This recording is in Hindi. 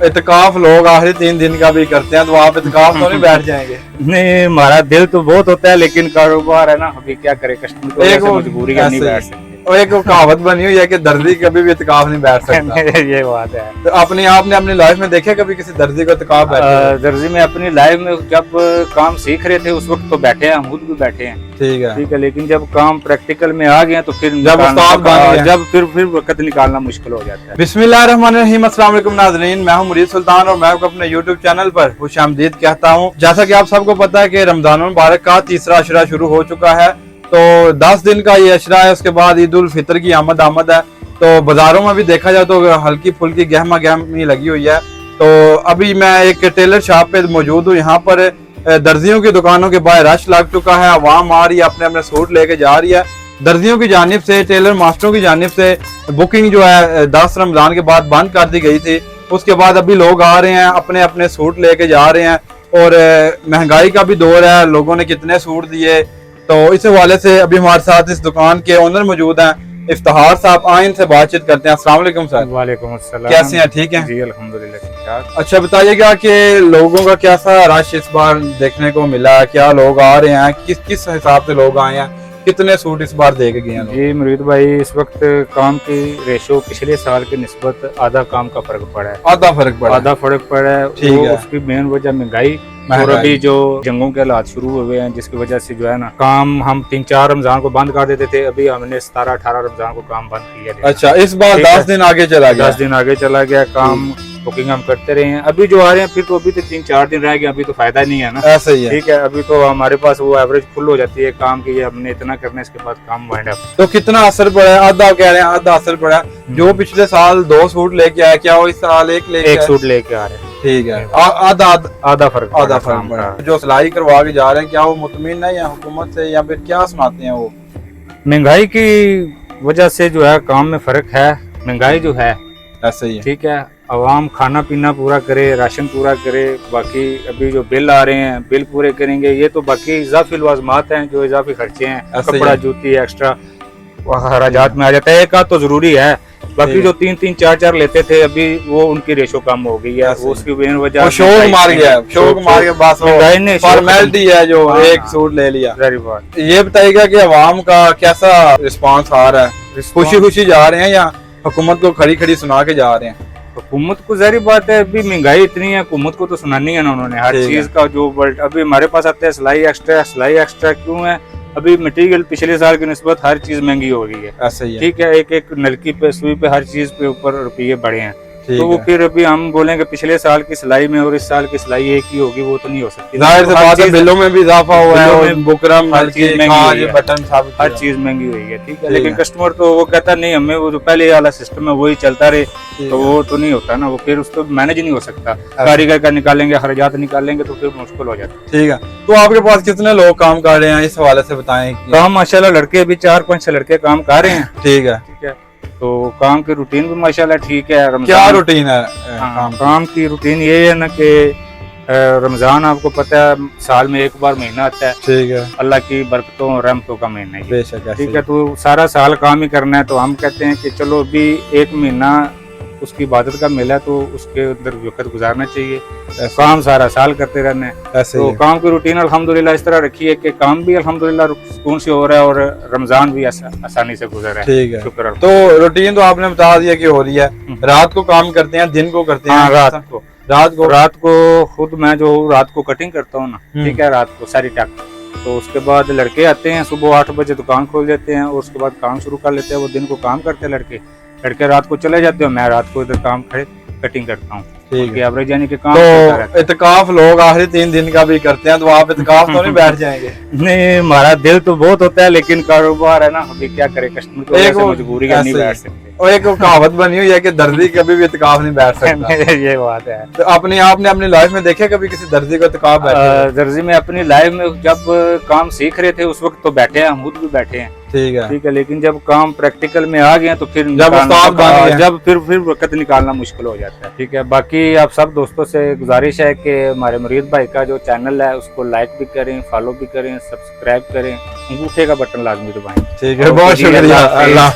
इत्काफ लोग आखिरी 3 दिन का भी करते हैं, तो आप इत्काफ तो नहीं बैठ जाएंगे? नहीं, हमारा दिल तो बहुत होता है, लेकिन कारोबार है ना, अभी क्या करे, कस्टमर को एक वो मजबूरी है, नहीं बैठ सकते। और एक वो कहावत बनी हुई है कि दर्जी कभी भी इत्काफ नहीं बैठ सकता। ये बात है। तो आपने अपनी लाइफ में देखा कभी किसी दर्जी को इत्काफ बैठे? दर्जी में अपनी लाइफ में जब काम सीख रहे थे उस वक्त तो बैठे हैं, हम खुद भी बैठे हैं, ठीक है, लेकिन जब काम प्रैक्टिकल में आ गया तो फिर जब उस्ताद बन गए, जब फिर वक्त निकालना मुश्किल हो जाता है। बिस्मिल्लाहिर्रहमानिर्रहीम, अस्सलाम वालेकुम नाज़रीन, मैं हूं मुरीद सुल्तान और मैं आपको अपने YouTube चैनल पर खुशामदीद कहता हूं। जैसा कि आप सबको पता है कि रमजान मुबारक का तीसरा अशरा शुरू हो चुका है, तो 10 दिन का ये अशरा है, उसके बाद ईद उल फितर की आमद है। तो बाजारों में भी देखा जाए तो हल्की फुल्की गहमा गहमी लगी हुई है। तो अभी मैं एक टेलर शॉप पे मौजूद हूँ, यहाँ पर दर्जियों की दुकानों के बाहर रश लग चुका है, आवाम आ रही है, अपने अपने सूट लेके जा रही है। दर्जियों की जानिब से, टेलर मास्टरों की जानिब से बुकिंग जो है 10 रमजान के बाद बंद कर दी गई थी। उसके बाद अभी लोग आ रहे हैं, अपने अपने सूट लेके जा रहे हैं, और महंगाई का भी दौर है, लोगों ने कितने सूट दिए। तो इस हवाले से अभी हमारे साथ इस दुकान के ओनर मौजूद हैं, इफ्तिखार साहब, आए इनसे बातचीत करते हैं। अस्सलाम वालेकुम सर। वालेकुम अस्सलाम। कैसे हैं? ठीक हैं जी, अल्हम्दुलिल्लाह ठीक ठाक। अच्छा, बताइएगा कि लोगों का कैसा रश इस बार देखने को मिला, क्या लोग आ रहे हैं, किस हिसाब से लोग आए हैं, कितने सूट इस बार दे के गए हैं? जी मुरीद भाई, इस वक्त काम की रेशो पिछले साल के निस्बत आधा काम का फर्क पड़ा है। आधा फर्क पड़ा है। ठीक है। उसकी मेन वजह महंगाई और अभी जो जंगों के हालात शुरू हुए हैं, जिसकी वजह से जो है ना, काम हम 3-4 रमजान को बंद कर देते थे, अभी हमने 17-18 रमजान को काम बंद किया। अच्छा, इस बार 10 दिन आगे चला गया? 10 दिन आगे चला गया काम। बुकिंग हम करते रहे हैं, अभी जो आ रहे हैं फिर तो अभी तो 3-4 दिन रह गए, अभी तो फायदा नहीं है ना। ऐसा ही है। ठीक है, अभी तो हमारे पास वो एवरेज फुल हो जाती है काम की, हमने इतना करना है, इसके बाद काम वाइंड अप। तो कितना असर पड़ा है? आधा कह रहे हैं, आधा असर पड़ा है। जो पिछले साल 2 सूट लेके आया, क्या वो इस साल एक सूट लेके आ रहे हैं? ठीक है, आधा फर्क। जो सिलाई करवा के जा रहे हैं, क्या वो मुतमिन है या हुकूमत से, या फिर क्या सुनाते हैं वो? महंगाई की वजह से जो है काम में फर्क है, महंगाई जो है ऐसा ही है। ठीक है, आवाम खाना पीना पूरा करे, राशन पूरा करे, बाकी अभी जो बिल आ रहे हैं बिल पूरे करेंगे, ये तो बाकी इजाफी लवाजमात हैं, जो इजाफी खर्चे हैं, कपड़ा जूती एक्स्ट्रा खराजात में आ जाता है। एक आध तो जरूरी है, बाकी जो 3-3, 4-4 लेते थे, अभी वो उनकी रेशो कम हो गई है। वो उसकी मेन वजह शौक मार गया बस, फॉर्मेलिटी है जो एक सूट ले लिया। ये बताइएगा कि आवाम का कैसा रिस्पांस आ रहा है? खुशी खुशी जा रहे हैं या हुकूमत को खड़ी खड़ी सुना के जा रहे हैं? हुकूमत को जारी बात है, अभी महंगाई इतनी है, हुकूमत को तो सुनानी है ना उन्होंने हर चीज का। जो अभी हमारे पास आते हैं सिलाई एक्स्ट्रा क्यों है? अभी मटेरियल पिछले साल की निस्बत हर चीज महंगी हो गई है। ऐसा ही है। ठीक है, एक नलकी पे, सुई पे, हर चीज पे ऊपर रुपये बढ़े हैं। तो वो फिर अभी हम बोलेंगे पिछले साल की सिलाई में और इस साल की सिलाई एक ही होगी, वो तो नहीं हो सकती। जाहिर सी बात है, बिलों में भी इजाफा हुआ है, बुकरम, हर चीज महंगी हुई है। ठीक है, लेकिन कस्टमर तो वो कहता नहीं, हमें वो जो पहले वाला सिस्टम है वही चलता रहे, तो वो तो नहीं होता ना, वो फिर उसको मैनेज नहीं हो सकता। कारीगर का निकालेंगे, खर्चात निकालेंगे तो फिर मुश्किल हो जाता है। ठीक है, तो आपके पास कितने लोग काम कर रहे हैं, इस हवाले से बताएं। काम माशाल्लाह लड़के अभी 4-5 लड़के काम कर रहे हैं। ठीक है, तो काम की रूटीन भी माशाल्लाह ठीक है। क्या रूटीन है? काम की रूटीन ये है ना कि रमजान आपको पता है साल में एक बार महीना आता है। ठीक है, अल्लाह की बरकतों और रहमतों का महीना है। ठीक है, तो सारा साल काम ही करना है, तो हम कहते हैं कि चलो अभी एक महीना उसकी इबादत का मिला है, तो उसके अंदर वक्त गुजारना चाहिए, काम सारा साल करते रहना है। तो काम की रूटीन अल्हम्दुलिल्लाह इस तरह रखी है कि काम भी अल्हम्दुलिल्लाह सुकून से हो रहा है और रमजान भी आसानी से गुजर रहा है। ठीक है, शुक्र। तो रूटीन तो आपने बता दिया कि हो रही है। रात को काम करते हैं, दिन को करते हैं? रात को खुद मैं जो रात को कटिंग करता हूँ ना, ठीक है, रात को सारी टक, तो उसके बाद लड़के आते हैं, सुबह 8 बजे दुकान खोल देते हैं और उसके बाद काम शुरू कर लेते हैं। वो दिन को काम करते हैं लड़के रात को चले जाते हैं, मैं रात को इधर काम खड़े कटिंग करता हूँ। एवरेज यानी कि काम तो इत्काफ लोग आखिरी 3 दिन का भी करते हैं, तो आप इत्काफ तो नहीं बैठ जाएंगे? नहीं, हमारा दिल तो बहुत होता है, लेकिन कारोबार है ना, अभी क्या करे, कस्टमर को मजबूरी है, नहीं बैठ सकते। और एक कहावत बनी हुई है कि दर्जी कभी भी इत्काफ नहीं बैठ सकता। ये बात है। तो आपने अपनी लाइफ में देखा कभी किसी दर्जी को इत्काफ बैठे? दर्जी में अपनी लाइफ में जब काम सीख रहे थे उस वक्त तो बैठे हैं, हम खुद भी बैठे हैं। ठीक है, लेकिन जब काम प्रैक्टिकल में आ गए तो फिर जब फिर वक्त निकालना मुश्किल हो जाता है। ठीक है, बाकी आप सब दोस्तों से गुजारिश है कि हमारे मुरीद भाई का जो चैनल है उसको लाइक भी करें, फॉलो भी करें, सब्सक्राइब करें, अंगूठे का बटन लाजमी दबाएं। ठीक है, बहुत शुक्रिया। अल्लाह।